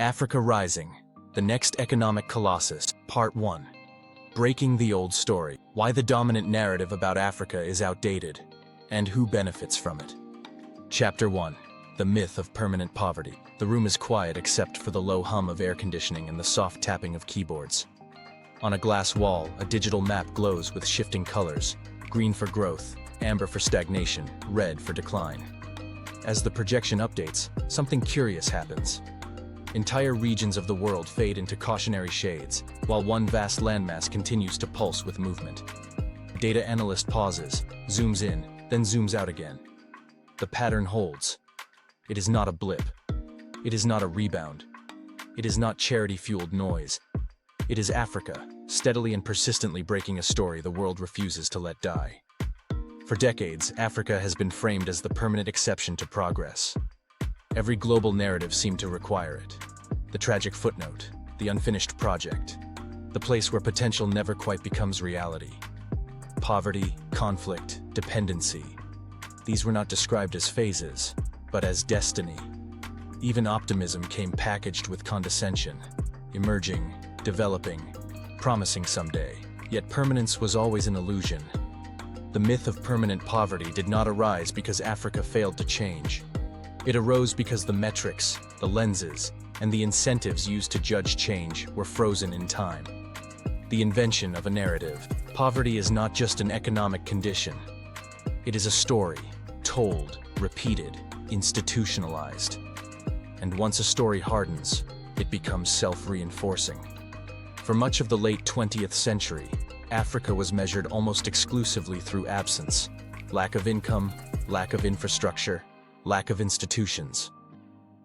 Africa Rising, the next economic colossus, Part 1. Breaking the old story, why the dominant narrative about Africa is outdated, and who benefits from it. Chapter 1. The myth of permanent poverty. The room is quiet except for the low hum of air conditioning and the soft tapping of keyboards. On a glass wall, a digital map glows with shifting colors, green for growth, amber for stagnation, red for decline. As the projection updates, something curious happens. Entire regions of the world fade into cautionary shades, while one vast landmass continues to pulse with movement. Data analyst pauses, zooms in, then zooms out again. The pattern holds. It is not a blip. It is not a rebound. It is not charity-fueled noise. It is Africa, steadily and persistently breaking a story the world refuses to let die. For decades, Africa has been framed as the permanent exception to progress. Every global narrative seemed to require it. The tragic footnote, the unfinished project, the place where potential never quite becomes reality. Poverty, conflict, dependency. These were not described as phases, but as destiny. Even optimism came packaged with condescension, emerging, developing, promising someday. Yet permanence was always an illusion. The myth of permanent poverty did not arise because Africa failed to change. It arose because the metrics, the lenses, and the incentives used to judge change were frozen in time. The invention of a narrative. Poverty is not just an economic condition. It is a story, told, repeated, institutionalized. And once a story hardens, it becomes self-reinforcing. For much of the late 20th century, Africa was measured almost exclusively through absence, lack of income, lack of infrastructure, lack of institutions.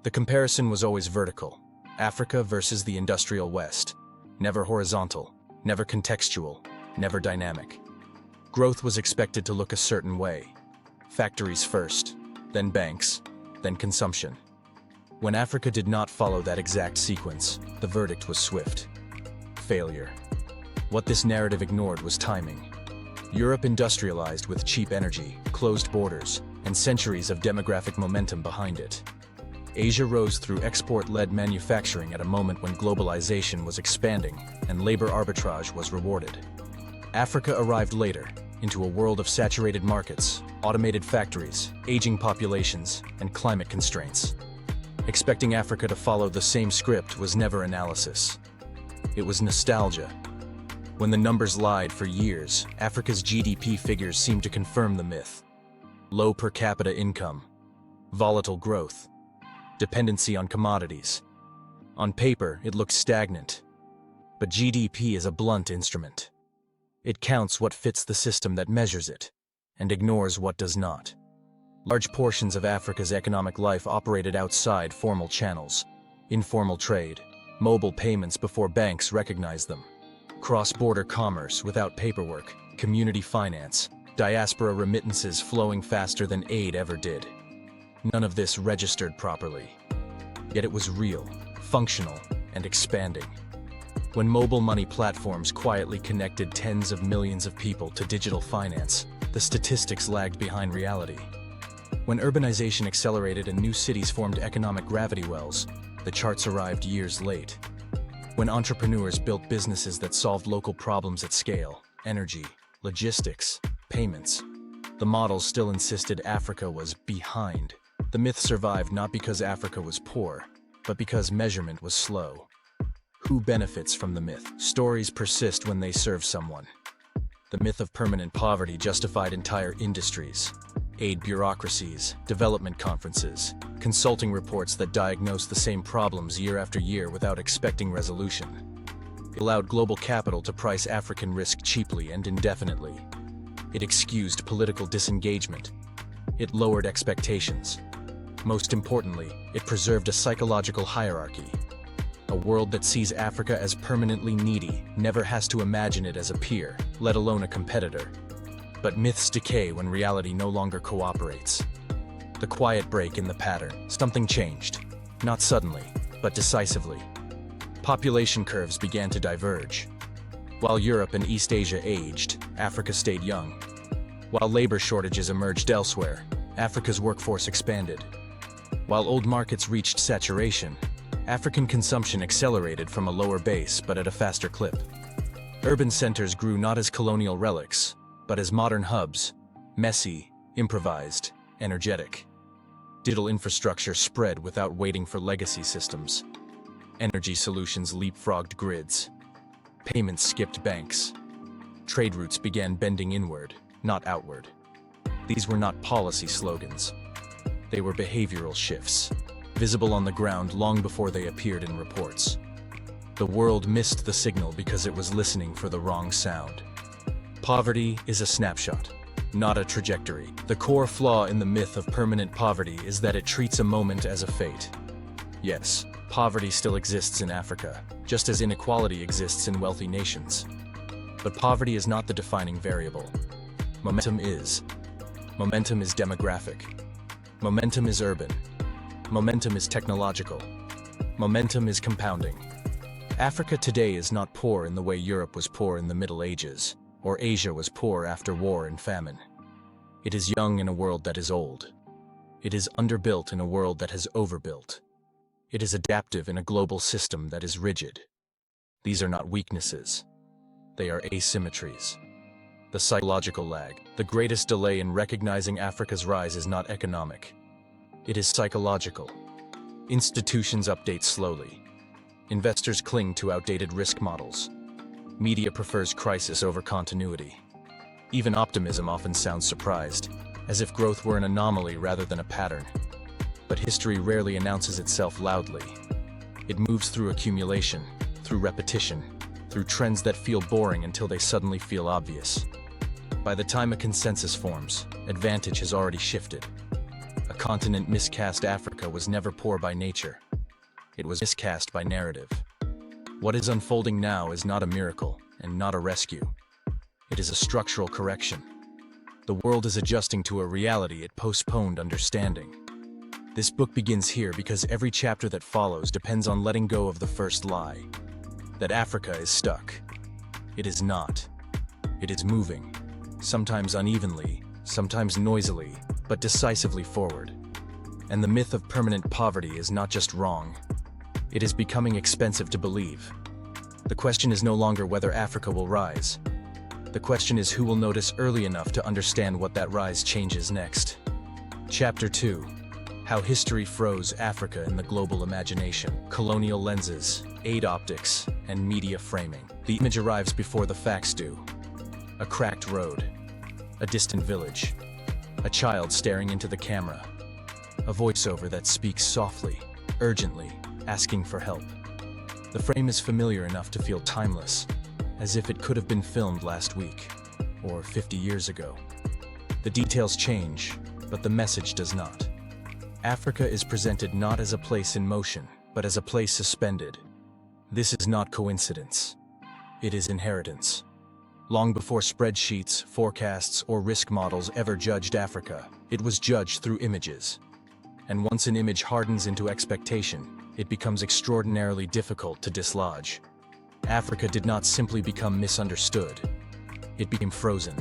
The comparison was always vertical, Africa versus the industrial West, never horizontal, never contextual, never dynamic. Growth was expected to look a certain way. Factories first, then banks, then consumption. When Africa did not follow that exact sequence, the verdict was swift. Failure. What this narrative ignored was timing. Europe industrialized with cheap energy, closed borders, and centuries of demographic momentum behind it. Asia rose through export-led manufacturing at a moment when globalization was expanding and labor arbitrage was rewarded. Africa arrived later, into a world of saturated markets, automated factories, aging populations, and climate constraints. Expecting Africa to follow the same script was never analysis. It was nostalgia. When the numbers lied for years, Africa's GDP figures seemed to confirm the myth. Low per capita income, volatile growth, dependency on commodities. On paper, it looks stagnant. But GDP is a blunt instrument. It counts what fits the system that measures it, and ignores what does not. Large portions of Africa's economic life operated outside formal channels. Informal trade, mobile payments before banks recognized them, cross-border commerce without paperwork, community finance, diaspora remittances flowing faster than aid ever did. None of this registered properly. Yet it was real, functional, and expanding. When mobile money platforms quietly connected tens of millions of people to digital finance, the statistics lagged behind reality. When urbanization accelerated and new cities formed economic gravity wells, the charts arrived years late. When entrepreneurs built businesses that solved local problems at scale, energy, logistics, payments, the models still insisted Africa was behind. The myth survived not because Africa was poor, but because measurement was slow. Who benefits from the myth? Stories persist when they serve someone. The myth of permanent poverty justified entire industries, aid bureaucracies, development conferences, consulting reports that diagnosed the same problems year after year without expecting resolution. It allowed global capital to price African risk cheaply and indefinitely. It excused political disengagement. It lowered expectations. Most importantly, it preserved a psychological hierarchy. A world that sees Africa as permanently needy never has to imagine it as a peer, let alone a competitor. But myths decay when reality no longer cooperates. The quiet break in the pattern. Something changed. Not suddenly, but decisively. Population curves began to diverge. While Europe and East Asia aged, Africa stayed young. While labor shortages emerged elsewhere, Africa's workforce expanded. While old markets reached saturation, African consumption accelerated from a lower base but at a faster clip. Urban centers grew not as colonial relics, but as modern hubs, messy, improvised, energetic. Digital infrastructure spread without waiting for legacy systems. Energy solutions leapfrogged grids. Payments skipped banks. Trade routes began bending inward, not outward. These were not policy slogans. They were behavioral shifts, visible on the ground long before they appeared in reports. The world missed the signal because it was listening for the wrong sound. Poverty is a snapshot, not a trajectory. The core flaw in the myth of permanent poverty is that it treats a moment as a fate. Yes, poverty still exists in Africa, just as inequality exists in wealthy nations. But poverty is not the defining variable. Momentum is. Momentum is demographic. Momentum is urban. Momentum is technological. Momentum is compounding. Africa today is not poor in the way Europe was poor in the Middle Ages, or Asia was poor after war and famine. It is young in a world that is old. It is underbuilt in a world that has overbuilt. It is adaptive in a global system that is rigid. These are not weaknesses. They are asymmetries. The psychological lag, the greatest delay in recognizing Africa's rise is not economic. It is psychological. Institutions update slowly. Investors cling to outdated risk models. Media prefers crisis over continuity. Even optimism often sounds surprised, as if growth were an anomaly rather than a pattern. But history rarely announces itself loudly. It moves through accumulation, through repetition, through trends that feel boring until they suddenly feel obvious. By the time a consensus forms, advantage has already shifted. A continent miscast Africa was never poor by nature. It was miscast by narrative. What is unfolding now is not a miracle and not a rescue. It is a structural correction. The world is adjusting to a reality it postponed understanding. This book begins here because every chapter that follows depends on letting go of the first lie. That Africa is stuck. It is not. It is moving. Sometimes unevenly, sometimes noisily, but decisively forward. And the myth of permanent poverty is not just wrong. It is becoming expensive to believe. The question is no longer whether Africa will rise. The question is who will notice early enough to understand what that rise changes next. Chapter 2. How history froze Africa in the global imagination. Colonial lenses, aid optics, and media framing. The image arrives before the facts do. A cracked road. A distant village. A child staring into the camera. A voiceover that speaks softly, urgently, asking for help. The frame is familiar enough to feel timeless, as if it could have been filmed last week, or 50 years ago. The details change, but the message does not. Africa is presented not as a place in motion, but as a place suspended. This is not coincidence. It is inheritance. Long before spreadsheets, forecasts, or risk models ever judged Africa, it was judged through images. And once an image hardens into expectation, it becomes extraordinarily difficult to dislodge. Africa did not simply become misunderstood. It became frozen.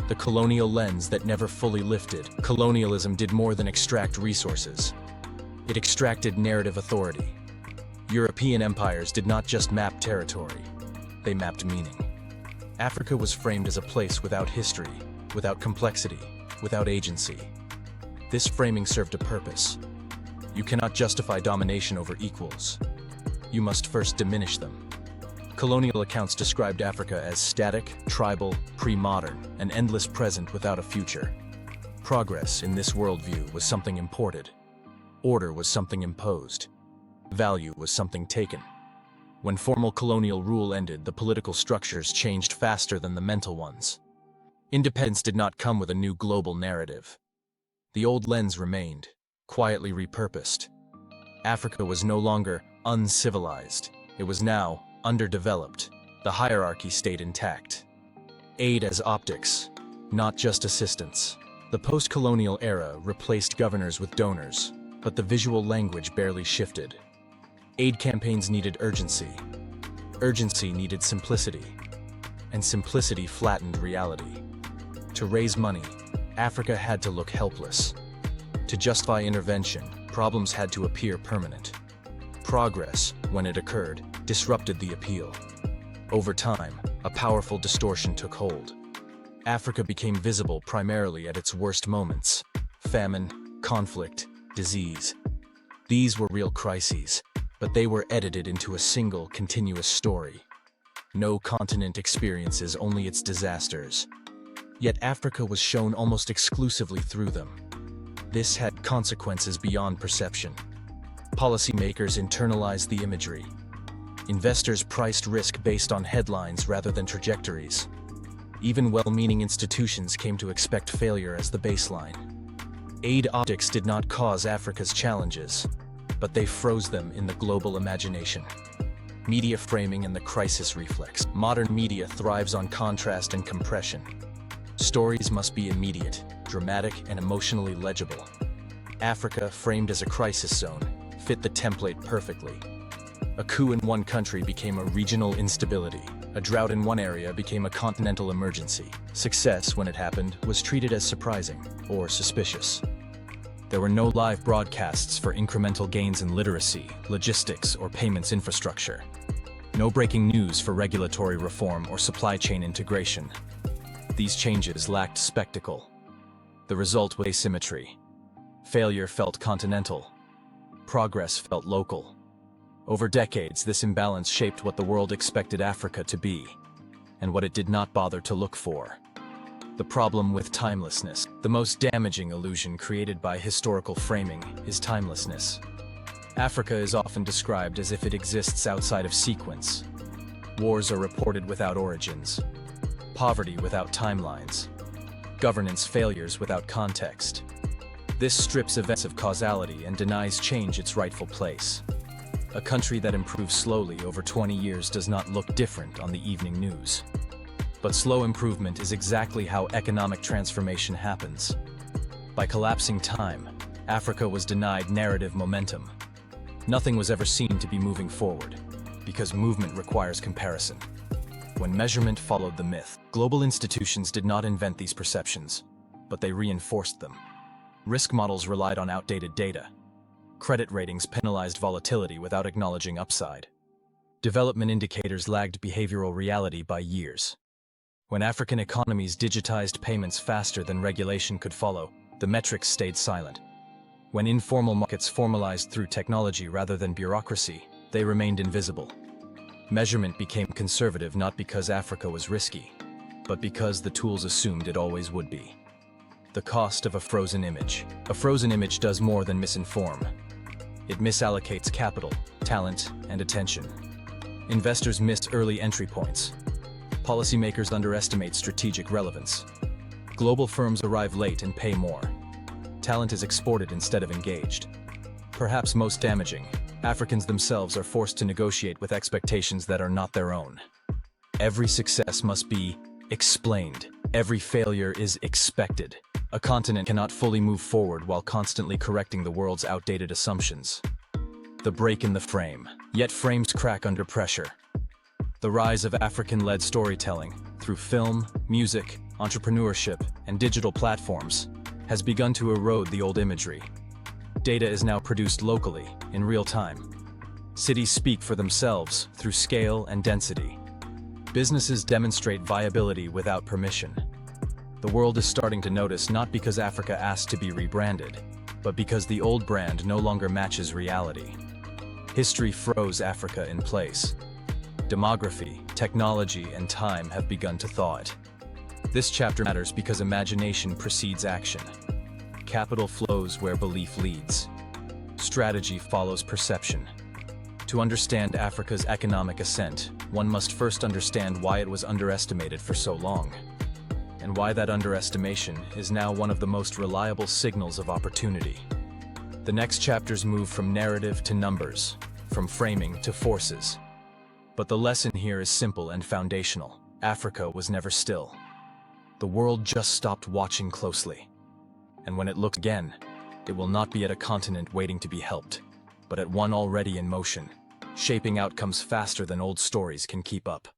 The colonial lens that never fully lifted. Colonialism did more than extract resources. It extracted narrative authority. European empires did not just map territory. They mapped meaning. Africa was framed as a place without history, without complexity, without agency. This framing served a purpose. You cannot justify domination over equals. You must first diminish them. Colonial accounts described Africa as static, tribal, pre-modern, an endless present without a future. Progress in this worldview was something imported. Order was something imposed. Value was something taken. When formal colonial rule ended, the political structures changed faster than the mental ones. Independence did not come with a new global narrative. The old lens remained, quietly repurposed. Africa was no longer uncivilized. It was now underdeveloped. The hierarchy stayed intact. Aid as optics, not just assistance. The post-colonial era replaced governors with donors, but the visual language barely shifted. Aid campaigns needed urgency. Urgency needed simplicity. And simplicity flattened reality. To raise money, Africa had to look helpless. To justify intervention, problems had to appear permanent. Progress, when it occurred, disrupted the appeal. Over time, a powerful distortion took hold. Africa became visible primarily at its worst moments: famine, conflict, disease. These were real crises, but they were edited into a single, continuous story. No continent experiences only its disasters. Yet Africa was shown almost exclusively through them. This had consequences beyond perception. Policymakers internalized the imagery. Investors priced risk based on headlines rather than trajectories. Even well-meaning institutions came to expect failure as the baseline. Aid optics did not cause Africa's challenges, but they froze them in the global imagination. Media framing and the crisis reflex. Modern media thrives on contrast and compression. Stories must be immediate, dramatic, and emotionally legible. Africa, framed as a crisis zone, fit the template perfectly. A coup in one country became a regional instability. A drought in one area became a continental emergency. Success, when it happened, was treated as surprising or suspicious. There were no live broadcasts for incremental gains in literacy, logistics, or payments infrastructure. No breaking news for regulatory reform or supply chain integration. These changes lacked spectacle. The result was asymmetry. Failure felt continental. Progress felt local. Over decades, this imbalance shaped what the world expected Africa to be, and what it did not bother to look for. The problem with timelessness. The most damaging illusion created by historical framing is timelessness. Africa is often described as if it exists outside of sequence. Wars are reported without origins. Poverty without timelines. Governance failures without context. This strips events of causality and denies change its rightful place. A country that improves slowly over 20 years does not look different on the evening news. But slow improvement is exactly how economic transformation happens. By collapsing time, Africa was denied narrative momentum. Nothing was ever seen to be moving forward, because movement requires comparison. When measurement followed the myth, global institutions did not invent these perceptions, but they reinforced them. Risk models relied on outdated data. Credit ratings penalized volatility without acknowledging upside. Development indicators lagged behavioral reality by years. When African economies digitized payments faster than regulation could follow, the metrics stayed silent. When informal markets formalized through technology rather than bureaucracy, they remained invisible. Measurement became conservative not because Africa was risky, but because the tools assumed it always would be. The cost of a frozen image. A frozen image does more than misinform. It misallocates capital, talent, and attention. Investors miss early entry points. Policymakers underestimate strategic relevance. Global firms arrive late and pay more. Talent is exported instead of engaged. Perhaps most damaging, Africans themselves are forced to negotiate with expectations that are not their own. Every success must be explained. Every failure is expected. A continent cannot fully move forward while constantly correcting the world's outdated assumptions. The break in the frame. Yet frames crack under pressure. The rise of African-led storytelling, through film, music, entrepreneurship, and digital platforms, has begun to erode the old imagery. Data is now produced locally, in real time. Cities speak for themselves through scale and density. Businesses demonstrate viability without permission. The world is starting to notice not because Africa asked to be rebranded, but because the old brand no longer matches reality. History froze Africa in place. Demography, technology, and time have begun to thaw it. This chapter matters because imagination precedes action. Capital flows where belief leads. Strategy follows perception. To understand Africa's economic ascent, one must first understand why it was underestimated for so long, and why that underestimation is now one of the most reliable signals of opportunity. The next chapters move from narrative to numbers, from framing to forces. But the lesson here is simple and foundational. Africa was never still. The world just stopped watching closely. And when it looks again, it will not be at a continent waiting to be helped, but at one already in motion, shaping outcomes faster than old stories can keep up.